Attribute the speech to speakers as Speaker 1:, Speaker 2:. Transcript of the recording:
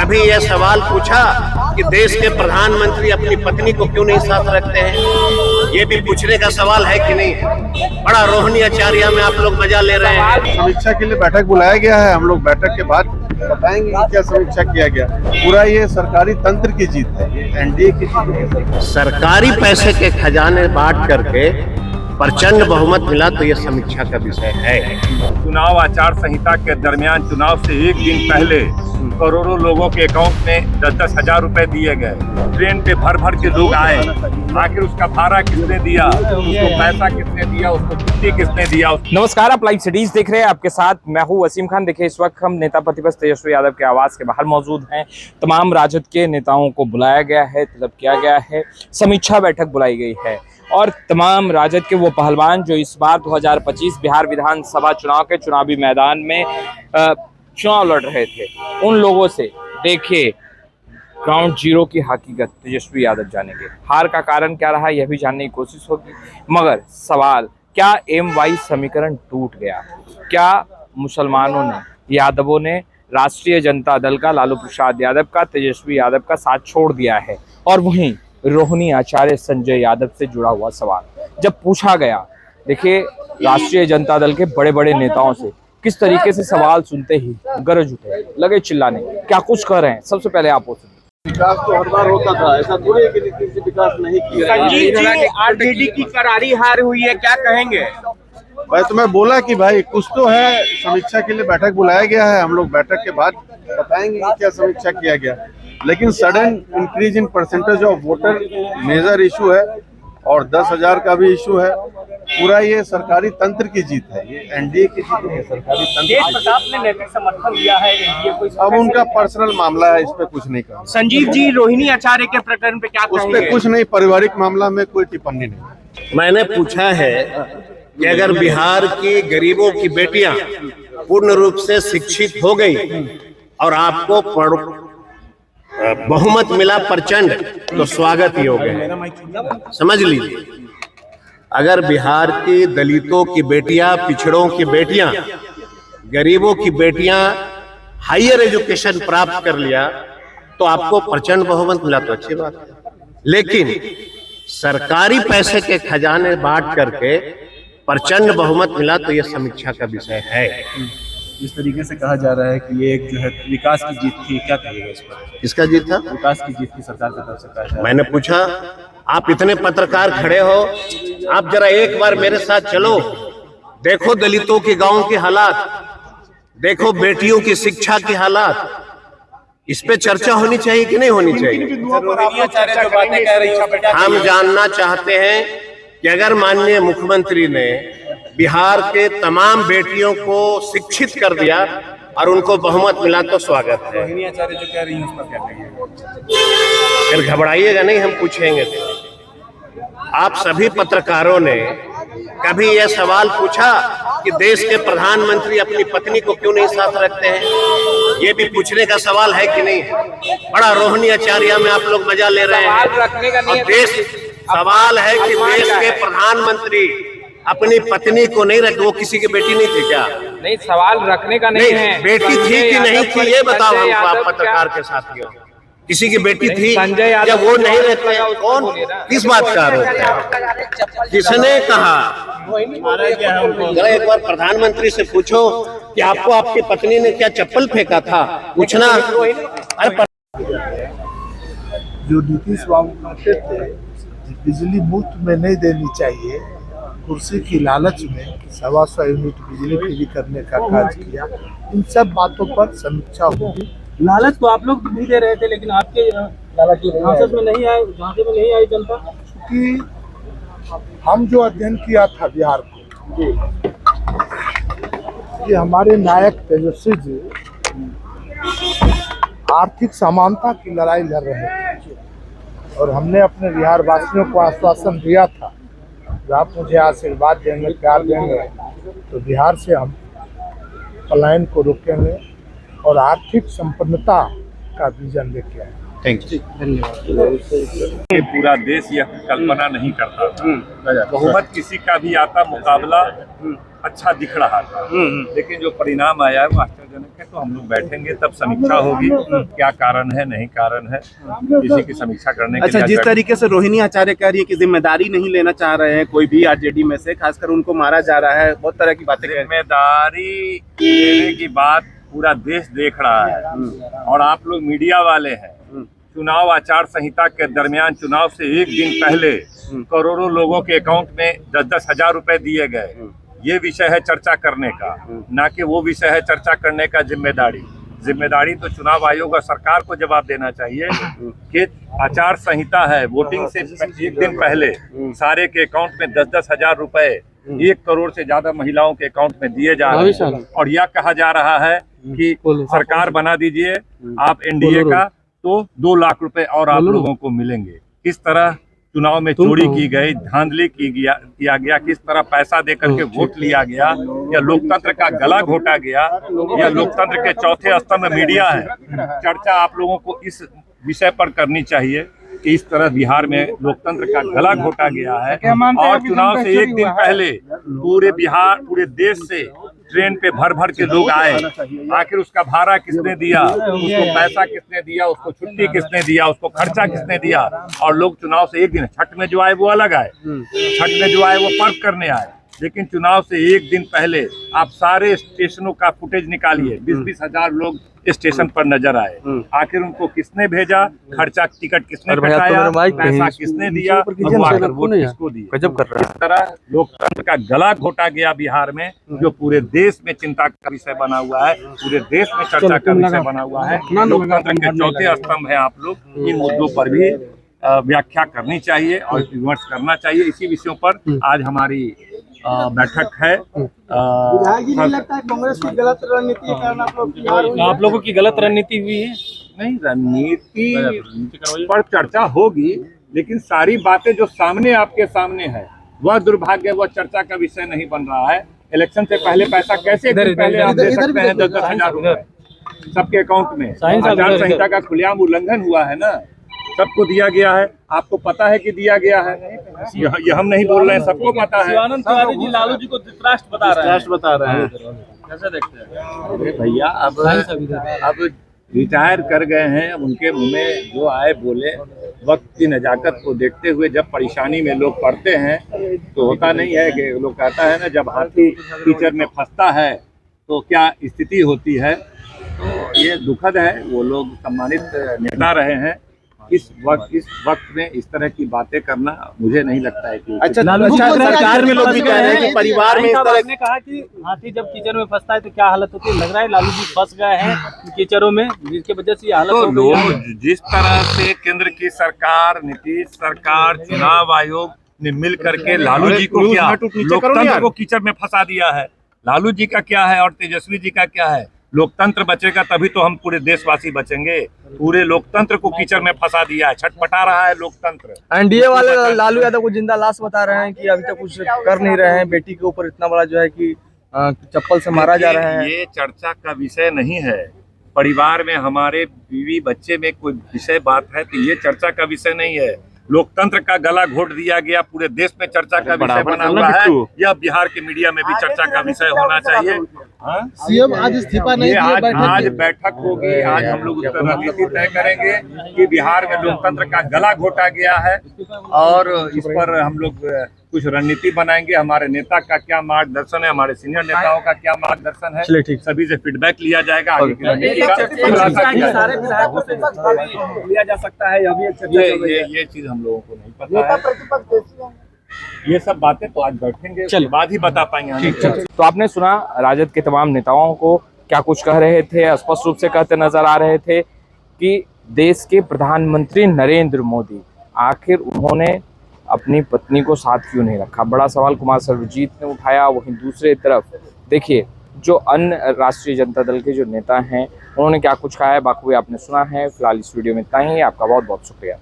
Speaker 1: कभी यह सवाल पूछा कि देश के प्रधानमंत्री अपनी पत्नी को क्यों नहीं साथ रखते हैं? ये भी पूछने का सवाल है कि नहीं है? बड़ा रोहिणी आचार्य में आप लोग मजा ले रहे हैं।
Speaker 2: समीक्षा के लिए बैठक बुलाया गया है। हम लोग बैठक के बाद बताएंगे कि क्या समीक्षा किया गया। पूरा ये सरकारी तंत्र की जीत है, एनडीए की जीत है।
Speaker 1: सरकारी पैसे के खजाने बांट करके प्रचंड बहुमत मिला तो ये समीक्षा का विषय है।
Speaker 3: चुनाव आचार संहिता के दरमियान चुनाव से एक दिन पहले करोड़ों लोगों के अकाउंट में 10-10 हजार रुपए दिए गए। ट्रेन पे भर भर के लोग आए, आखिर उसका भाड़ा किसने दिया, उसको पैसा किसने दिया, उसको छुट्टी किसने दिया।
Speaker 4: नमस्कार, आप लाइव सिटीज देख रहे हैं। आपके साथ मैं हूं वसीम खान। देखिए, इस वक्त हम नेता प्रतिपक्ष तेजस्वी यादव के आवास के बाहर मौजूद हैं। तमाम राजद के नेताओं को बुलाया गया है, तलब किया गया है, समीक्षा बैठक बुलाई गई है और तमाम राजद के वो पहलवान जो इस बार 2025 बिहार विधानसभा चुनाव के चुनावी मैदान में चुनाव लड़ रहे थे, उन लोगों से देखिए ग्राउंड जीरो की हकीकत तेजस्वी यादव जानेंगे। हार का कारण क्या रहा यह भी जानने की कोशिश होगी, मगर सवाल क्या MY समीकरण टूट गया? क्या मुसलमानों ने, यादवों ने राष्ट्रीय जनता दल का, लालू प्रसाद यादव का, तेजस्वी यादव का साथ छोड़ दिया है? और वहीं रोहिणी आचार्य संजय यादव से जुड़ा हुआ सवाल जब पूछा गया, देखिए राष्ट्रीय जनता दल के बड़े बड़े नेताओं से किस तरीके से सवाल सुनते ही गरज उठे, लगे चिल्लाने, क्या कुछ कर रहे हैं। सबसे पहले आप
Speaker 2: विकास तो हर बार होता था, ऐसा थोड़ी है कि नीतीश जी विकास नहीं किया।
Speaker 4: संजीव जी, आरजेडी की करारी हार हुई है, क्या कहेंगे?
Speaker 2: भाई तो मैं बोला कि भाई कुछ तो है। समीक्षा के लिए बैठक बुलाया गया है। हम लोग बैठक के बाद बताएंगे कि क्या समीक्षा किया गया। लेकिन sudden increase in percentage of voter major issue है और 10,000 का भी इशू है। पूरा ये सरकारी तंत्र की जीत है, ये एनडीए की जीत है, सरकारी तंत्र।
Speaker 4: प्रताप ने नैतिक समर्थन दिया है एनडीए को।
Speaker 2: अब उनका पर्सनल मामला है, इस पे कुछ नहीं कहा।
Speaker 4: संजीव जी, रोहिणी आचार्य के प्रकरण पे क्या
Speaker 2: उस पे कुछ नहीं, पारिवारिक मामला में कोई टिप्पणी नहीं।
Speaker 1: मैंने पूछा है कि अगर बिहार की गरीबों की बेटियां पूर्ण रूप से शिक्षित हो गई और आपको बहुमत मिला प्रचंड, तो स्वागत ही हो गया। समझ लीजिए, अगर बिहार की दलितों की बेटियां, पिछड़ों की बेटियां, गरीबों की बेटियां हायर एजुकेशन प्राप्त कर लिया तो आपको प्रचंड बहुमत मिला तो अच्छी बात है। लेकिन सरकारी पैसे के खजाने बांट करके प्रचंड बहुमत मिला तो यह समीक्षा का विषय है।
Speaker 5: इस तरीके से कहा जा रहा है कि ये एक जो है विकास की जीत थी, क्या कहिएगा इस पर?
Speaker 1: किसका जीत था?
Speaker 5: विकास की जीत थी सरकार की तरफ से कहा जा रहा है।
Speaker 1: मैंने पूछा, आप इतने पत्रकार खड़े हो, आप जरा एक बार मेरे साथ चलो, देखो दलितों के गांव के हालात, देखो बेटियों की शिक्षा की हालात। इस पे चर्चा होनी चाहिए कि नहीं होनी चाहिए? हम जानना चाहते हैं कि अगर माननीय मुख्यमंत्री ने बिहार के तमाम बेटियों को शिक्षित कर दिया और उनको बहुमत मिला तो स्वागत है।
Speaker 5: रोहिणी आचार्य जो कह रही है उस पर क्या कहेंगे?
Speaker 1: फिर घबराइएगा नहीं, हम पूछेंगे। आप सभी पत्रकारों ने कभी यह सवाल पूछा कि देश के प्रधानमंत्री अपनी पत्नी को क्यों नहीं साथ रखते हैं? ये भी पूछने का सवाल है कि नहीं है? बड़ा रोहिणी आचार्य में आप लोग मजा ले रहे हैं। और देश सवाल है कि देश के प्रधानमंत्री अपनी पत्नी को नहीं रख, वो किसी की बेटी नहीं थी क्या?
Speaker 4: नहीं, सवाल रखने का नहीं है।
Speaker 1: बेटी थी कि नहीं थी ये बताओ हमको, आप पत्रकार के साथियों। किसी की बेटी थी या वो नहीं रहते? कौन, किस बात का आरोप है? किसने कहा? जरा एक बार प्रधानमंत्री से पूछो कि आपको आपकी पत्नी ने क्या चप्पल फेंका था, पूछना। अरे
Speaker 6: जो नीतीश बाबू कहते थे बिजली मुफ्त में नहीं देनी चाहिए, कुर्सी की लालच में 125 यूनिट बिजली फ्री करने का काज किया। इन सब बातों पर समीक्षा होगी।
Speaker 7: लालच तो आप लोग नहीं दे रहे थे, लेकिन आपके झांसे में नहीं आई जनता।
Speaker 6: क्योंकि हम जो अध्ययन किया था बिहार को, ये हमारे नायक तेजस्वी जी आर्थिक समानता की लड़ाई लड़ रहे थे और हमने अपने बिहार वासियों को आश्वासन दिया था कि आप मुझे आशीर्वाद देंगे, प्यार देंगे तो बिहार से हम पलायन को रोकेंगे और आर्थिक संपन्नता का विजन लेके आए।
Speaker 1: Thank you.
Speaker 3: ये पूरा देश यह कल्पना नहीं करता था। बहुमत किसी का भी आता मुकाबला अच्छा दिख रहा था, लेकिन जो परिणाम आया है वो आश्चर्यजनक है। तो हम लोग बैठेंगे तब समीक्षा होगी, क्या कारण है नहीं कारण है, इसी की समीक्षा करने के
Speaker 5: अच्छा,
Speaker 3: लिए
Speaker 5: जिस तरीके से रोहिणी आचार्य कह रही है कि जिम्मेदारी नहीं लेना चाह रहे हैं कोई भी आरजेडी में से, खासकर उनको मारा जा रहा है, बहुत तरह की बातें कह रहे हैं।
Speaker 3: जिम्मेदारी लेने की बात पूरा देश देख रहा है और आप लोग मीडिया वाले हैं। चुनाव आचार संहिता के दरमियान चुनाव से एक दिन पहले करोड़ों लोगों के अकाउंट में 10-10 हजार रुपए दिए गए। ये विषय है चर्चा करने का, ना कि वो विषय है चर्चा करने का जिम्मेदारी तो चुनाव आयोग और सरकार को जवाब देना चाहिए कि आचार संहिता है, वोटिंग से एक दिन पहले सारे के अकाउंट में 10-10 हजार रुपए 1 करोड़ से ज्यादा महिलाओं के अकाउंट में दिए जा रहे हैं और यह कहा जा रहा है कि सरकार बना दीजिए आप एनडीए का तो 2 लाख रुपए और आप लोगों को मिलेंगे। किस तरह चुनाव में चोरी की गई, धांधली किया गया, किस तरह पैसा देकर के वोट लिया गया, या लोकतंत्र का गला घोटा गया, या लोकतंत्र के चौथे स्तंभ मीडिया है। चर्चा आप लोगों को इस विषय पर करनी चाहिए कि इस तरह बिहार में लोकतंत्र का गला घोटा गया है और चुनाव से एक दिन पहले पूरे देश से ट्रेन पे भर भर के लोग आए। आखिर उसका भाड़ा किसने दिया, उसको पैसा किसने दिया, उसको छुट्टी किसने दिया, उसको खर्चा किसने दिया। और लोग चुनाव से एक दिन, छठ में जो आए वो अलग आए, छठ में जो आए वो पर्व करने आए, लेकिन चुनाव से एक दिन पहले आप सारे स्टेशनों का फुटेज निकालिए, 20-20 हजार लोग स्टेशन पर नजर आए। आखिर उनको किसने भेजा, खर्चा टिकट किसने कटाया, पैसा किसने दिया, आखिर वोट किसको दिया। इस तरह लोकतंत्र का गला घोटा गया बिहार में, जो पूरे देश में चिंता का विषय बना हुआ है, पूरे देश में चर्चा का विषय बना हुआ है। लोकतंत्र के चौथे स्तंभ है आप लोग, इन मुद्दों पर भी व्याख्या करनी चाहिए और विमर्श करना चाहिए। इसी विषयों पर आज हमारी बैठक है।
Speaker 7: नहीं लगता है कांग्रेस की गलत रणनीति के कारण आप लोगों की गलत रणनीति हुई है?
Speaker 3: नहीं, रणनीति पर चर्चा होगी, लेकिन सारी बातें जो सामने आपके सामने है वह दुर्भाग्य, वह चर्चा का विषय नहीं बन रहा है। इलेक्शन से पहले पैसा कैसे पहले आप दे सकते हैं 10-10 हजार रुपए सबके अकाउंट में? आचार संहिता का खुलेआम उल्लंघन हुआ है ना, सबको दिया गया है, आपको पता है कि दिया गया है, ये हम नहीं बोल रहे हैं, सबको पता है।
Speaker 7: शिवानंद तिवारी जी लालू जी को धृतराष्ट्र बता रहे हैं, कैसे देखते हैं?
Speaker 3: अरे भैया, अब रिटायर कर गए हैं, अब उनके मुंह में जो आए बोले। वक्त की नजाकत को देखते हुए जब परेशानी में लोग पड़ते हैं तो होता नहीं है कि लोग कहता है ना, जब हाथी कीचड़ में फंसता है तो क्या स्थिति होती है। तो ये दुखद है, वो लोग सम्मानित नेता रहे हैं। इस वक्त में इस तरह की बातें करना मुझे नहीं लगता है कि
Speaker 5: अच्छा, सरकार में लोग भी कह रहे हैं कि परिवार में इस तरह
Speaker 7: ने कहा कि हाथी जब कीचड़ में फंसता है तो क्या हालत होती है। लग रहा है लालू जी फंस गए हैं कीचड़ों में, जिसकी वजह से ये हालत हो गई है।
Speaker 3: जिस तरह से केंद्र की सरकार, नीतीश सरकार, चुनाव आयोग ने मिल करके लालू जी को क्या लोकतंत्र को कीचड़ में फंसा दिया है। लालू जी का क्या है और तेजस्वी जी का क्या है? लोकतंत्र बचेगा तभी तो हम पूरे देशवासी बचेंगे। पूरे लोकतंत्र को कीचड़ में फंसा दिया है, छटपटा रहा है लोकतंत्र।
Speaker 8: एनडीए वाले लालू यादव को जिंदा लाश बता रहे हैं कि अभी तक कुछ कर नहीं रहे हैं। बेटी के ऊपर इतना बड़ा जो है कि चप्पल से मारा जा रहा है।
Speaker 3: ये चर्चा का विषय नहीं है। परिवार में हमारे बीवी बच्चे में कोई विषय बात है तो ये चर्चा का विषय नहीं है। लोकतंत्र का गला घोट दिया गया, पूरे देश में चर्चा का विषय बना हुआ है। यह बिहार के मीडिया में भी चर्चा का विषय होना चाहिए।
Speaker 6: सीएम आज इस्तीफा नहीं दिए,
Speaker 3: आज बैठक होगी, आज हम लोग उसका रणनीति तय करेंगे कि बिहार में लोकतंत्र का गला घोटा गया है और इस पर हम लोग कुछ रणनीति बनाएंगे। हमारे नेता का क्या मार्गदर्शन है, हमारे सीनियर नेताओं का क्या मार्गदर्शन है,
Speaker 8: चलिए ठीक,
Speaker 3: सभी से फीडबैक लिया जाएगा। आगे की रणनीति
Speaker 7: सारे विधायकों से लिया जा सकता है,
Speaker 3: ये चीज हम लोगों को नहीं पता है। ये सब बातें तो आज बैठेंगे उसके बाद ही बता पाएंगे।
Speaker 4: तो आपने सुना राजद के तमाम नेताओं को क्या कुछ कह रहे थे। स्पष्ट रूप से कहते नजर आ रहे थे कि देश के प्रधानमंत्री नरेंद्र मोदी आखिर उन्होंने अपनी पत्नी को साथ क्यों नहीं रखा। बड़ा सवाल कुमार सर्वजीत ने उठाया। वहीं दूसरी तरफ देखिए जो अन्य राष्ट्रीय जनता दल के जो नेता हैं उन्होंने क्या कुछ कहा है, बाकी आपने सुना है। फिलहाल इस वीडियो में इतना ही। आपका बहुत बहुत शुक्रिया।